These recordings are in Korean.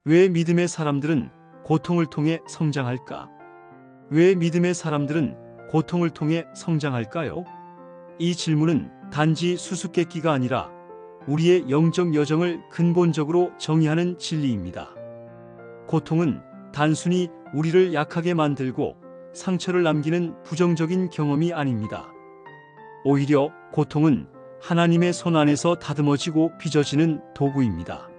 왜 믿음의 사람들은 고통을 통해 성장할까? 왜 믿음의 사람들은 고통을 통해 성장할까요? 이 질문은 단지 수수께끼가 아니라 우리의 영적 여정을 근본적으로 정의하는 진리입니다. 고통은 단순히 우리를 약하게 만들고 상처를 남기는 부정적인 경험이 아닙니다. 오히려 고통은 하나님의 손 안에서 다듬어지고 빚어지는 도구입니다.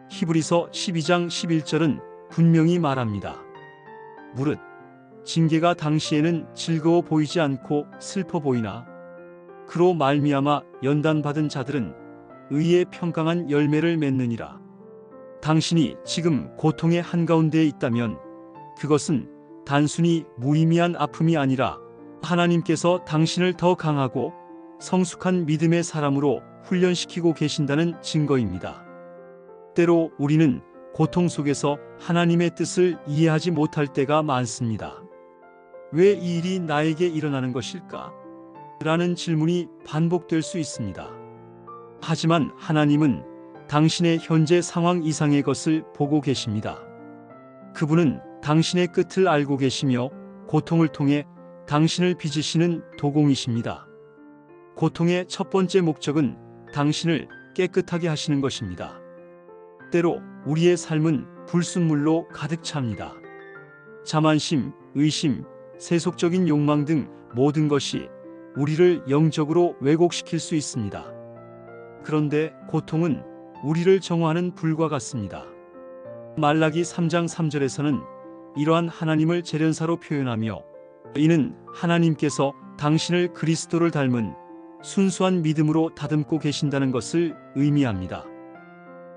히브리서 12장 11절은 분명히 말합니다. 무릇 징계가 당시에는 즐거워 보이지 않고 슬퍼 보이나 그로 말미암아 연단받은 자들은 의의 평강한 열매를 맺느니라. 당신이 지금 고통의 한가운데에 있다면 그것은 단순히 무의미한 아픔이 아니라 하나님께서 당신을 더 강하고 성숙한 믿음의 사람으로 훈련시키고 계신다는 증거입니다. 때로 우리는 고통 속에서 하나님의 뜻을 이해하지 못할 때가 많습니다. 왜 이 일이 나에게 일어나는 것일까? 라는 질문이 반복될 수 있습니다. 하지만 하나님은 당신의 현재 상황 이상의 것을 보고 계십니다. 그분은 당신의 끝을 알고 계시며 고통을 통해 당신을 빚으시는 도공이십니다. 고통의 첫 번째 목적은 당신을 깨끗하게 하시는 것입니다. 때로 우리의 삶은 불순물로 가득 찹니다. 자만심, 의심, 세속적인 욕망 등 모든 것이 우리를 영적으로 왜곡시킬 수 있습니다. 그런데 고통은 우리를 정화하는 불과 같습니다. 말라기 3장 3절에서는 이러한 하나님을 재련사로 표현하며 이는 하나님께서 당신을 그리스도를 닮은 순수한 믿음으로 다듬고 계신다는 것을 의미합니다.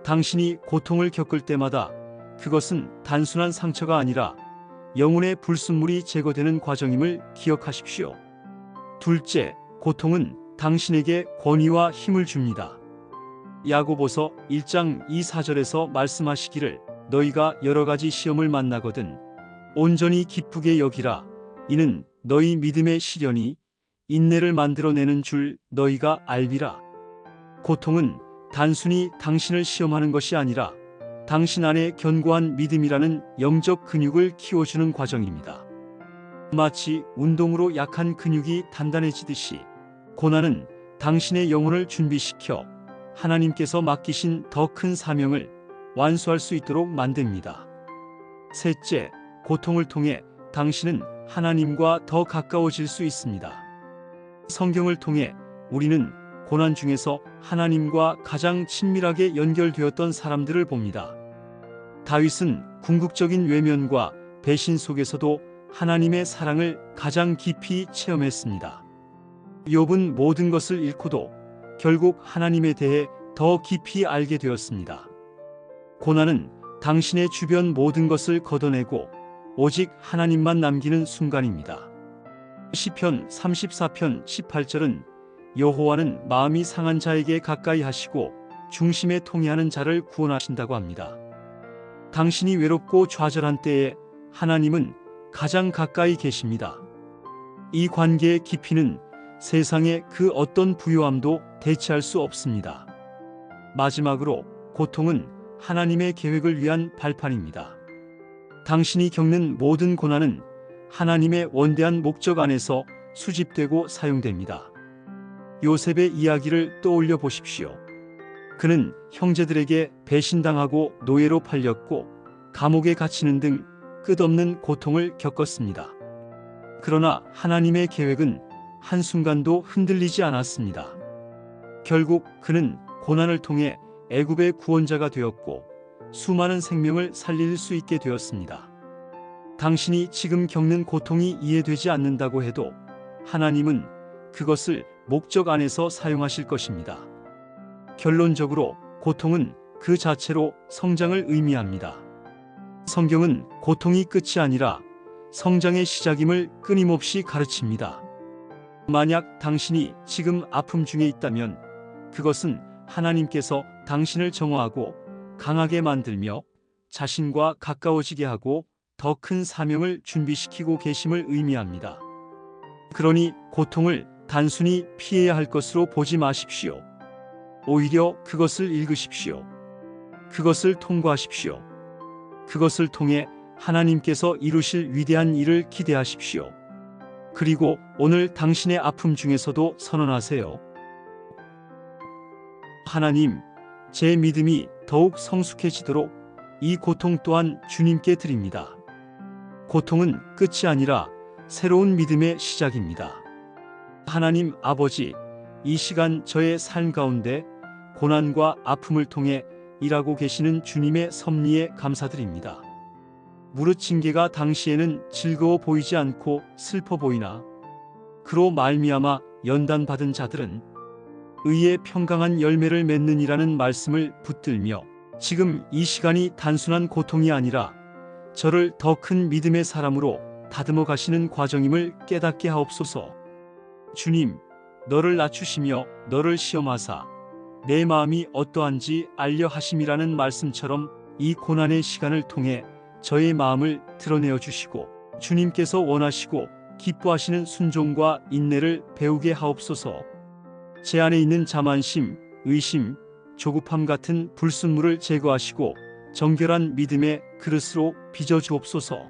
당신이 고통을 겪을 때마다 그것은 단순한 상처가 아니라 영혼의 불순물이 제거되는 과정임을 기억하십시오. 둘째, 고통은 당신에게 권위와 힘을 줍니다. 야고보서 1장 2, 4절에서 말씀하시기를 너희가 여러 가지 시험을 만나거든 온전히 기쁘게 여기라. 이는 너희 믿음의 시련이 인내를 만들어내는 줄 너희가 알리라. 고통은 단순히 당신을 시험하는 것이 아니라 당신 안에 견고한 믿음이라는 영적 근육을 키워주는 과정입니다. 마치 운동으로 약한 근육이 단단해지듯이 고난은 당신의 영혼을 준비시켜 하나님께서 맡기신 더 큰 사명을 완수할 수 있도록 만듭니다. 셋째, 고통을 통해 당신은 하나님과 더 가까워질 수 있습니다. 성경을 통해 우리는 고난 중에서 하나님과 가장 친밀하게 연결되었던 사람들을 봅니다. 다윗은 궁극적인 외면과 배신 속에서도 하나님의 사랑을 가장 깊이 체험했습니다. 욥은 모든 것을 잃고도 결국 하나님에 대해 더 깊이 알게 되었습니다. 고난은 당신의 주변 모든 것을 걷어내고 오직 하나님만 남기는 순간입니다. 시편 34편 18절은 여호와는 마음이 상한 자에게 가까이 하시고 중심에 통해하는 자를 구원하신다고 합니다. 당신이 외롭고 좌절한 때에 하나님은 가장 가까이 계십니다. 이 관계의 깊이는 세상의 그 어떤 부요함도 대체할 수 없습니다. 마지막으로 고통은 하나님의 계획을 위한 발판입니다. 당신이 겪는 모든 고난은 하나님의 원대한 목적 안에서 수집되고 사용됩니다. 요셉의 이야기를 떠올려 보십시오. 그는 형제들에게 배신당하고 노예로 팔렸고 감옥에 갇히는 등 끝없는 고통을 겪었습니다. 그러나 하나님의 계획은 한순간도 흔들리지 않았습니다. 결국 그는 고난을 통해 애굽의 구원자가 되었고 수많은 생명을 살릴 수 있게 되었습니다. 당신이 지금 겪는 고통이 이해되지 않는다고 해도 하나님은 그것을 목적 안에서 사용하실 것입니다. 결론적으로 고통은 그 자체로 성장을 의미합니다. 성경은 고통이 끝이 아니라 성장의 시작임을 끊임없이 가르칩니다. 만약 당신이 지금 아픔 중에 있다면 그것은 하나님께서 당신을 정화하고 강하게 만들며 자신과 가까워지게 하고 더 큰 사명을 준비시키고 계심을 의미합니다. 그러니 고통을 단순히 피해야 할 것으로 보지 마십시오. 오히려 그것을 읽으십시오. 그것을 통과하십시오. 그것을 통해 하나님께서 이루실 위대한 일을 기대하십시오. 그리고 오늘 당신의 아픔 중에서도 선언하세요. 하나님, 제 믿음이 더욱 성숙해지도록 이 고통 또한 주님께 드립니다. 고통은 끝이 아니라 새로운 믿음의 시작입니다. 하나님 아버지, 이 시간 저의 삶 가운데 고난과 아픔을 통해 일하고 계시는 주님의 섭리에 감사드립니다. 무릇 징계가 당시에는 즐거워 보이지 않고 슬퍼 보이나 그로 말미암아 연단받은 자들은 의의 평강한 열매를 맺느니라는 말씀을 붙들며 지금 이 시간이 단순한 고통이 아니라 저를 더 큰 믿음의 사람으로 다듬어 가시는 과정임을 깨닫게 하옵소서. 주님, 너를 낮추시며 너를 시험하사 내 마음이 어떠한지 알려 하심이라는 말씀처럼 이 고난의 시간을 통해 저의 마음을 드러내어 주시고 주님께서 원하시고 기뻐하시는 순종과 인내를 배우게 하옵소서. 제 안에 있는 자만심, 의심, 조급함 같은 불순물을 제거하시고 정결한 믿음의 그릇으로 빚어 주옵소서.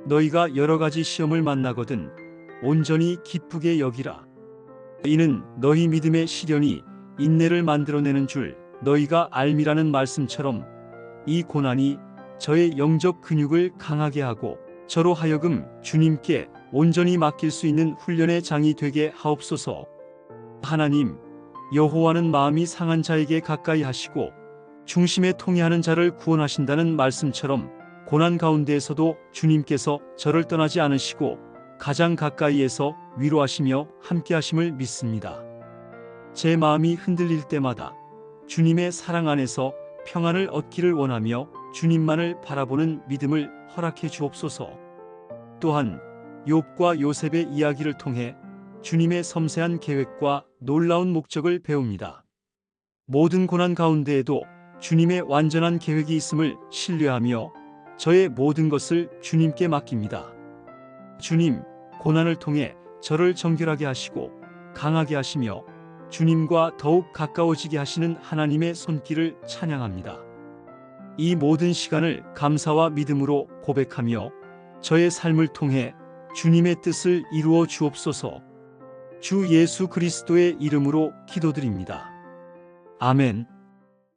너희가 여러 가지 시험을 만나거든 온전히 기쁘게 여기라. 이는 너희 믿음의 시련이 인내를 만들어내는 줄 너희가 알미라는 말씀처럼 이 고난이 저의 영적 근육을 강하게 하고 저로 하여금 주님께 온전히 맡길 수 있는 훈련의 장이 되게 하옵소서. 하나님, 여호와는 마음이 상한 자에게 가까이 하시고 중심에 통해하는 자를 구원하신다는 말씀처럼 고난 가운데에서도 주님께서 저를 떠나지 않으시고 가장 가까이에서 위로하시며 함께하심을 믿습니다. 제 마음이 흔들릴 때마다 주님의 사랑 안에서 평안을 얻기를 원하며 주님만을 바라보는 믿음을 허락해 주옵소서. 또한 욥과 요셉의 이야기를 통해 주님의 섬세한 계획과 놀라운 목적을 배웁니다. 모든 고난 가운데에도 주님의 완전한 계획이 있음을 신뢰하며 저의 모든 것을 주님께 맡깁니다. 주님, 고난을 통해 저를 정결하게 하시고 강하게 하시며 주님과 더욱 가까워지게 하시는 하나님의 손길을 찬양합니다. 이 모든 시간을 감사와 믿음으로 고백하며 저의 삶을 통해 주님의 뜻을 이루어 주옵소서. 주 예수 그리스도의 이름으로 기도드립니다. 아멘.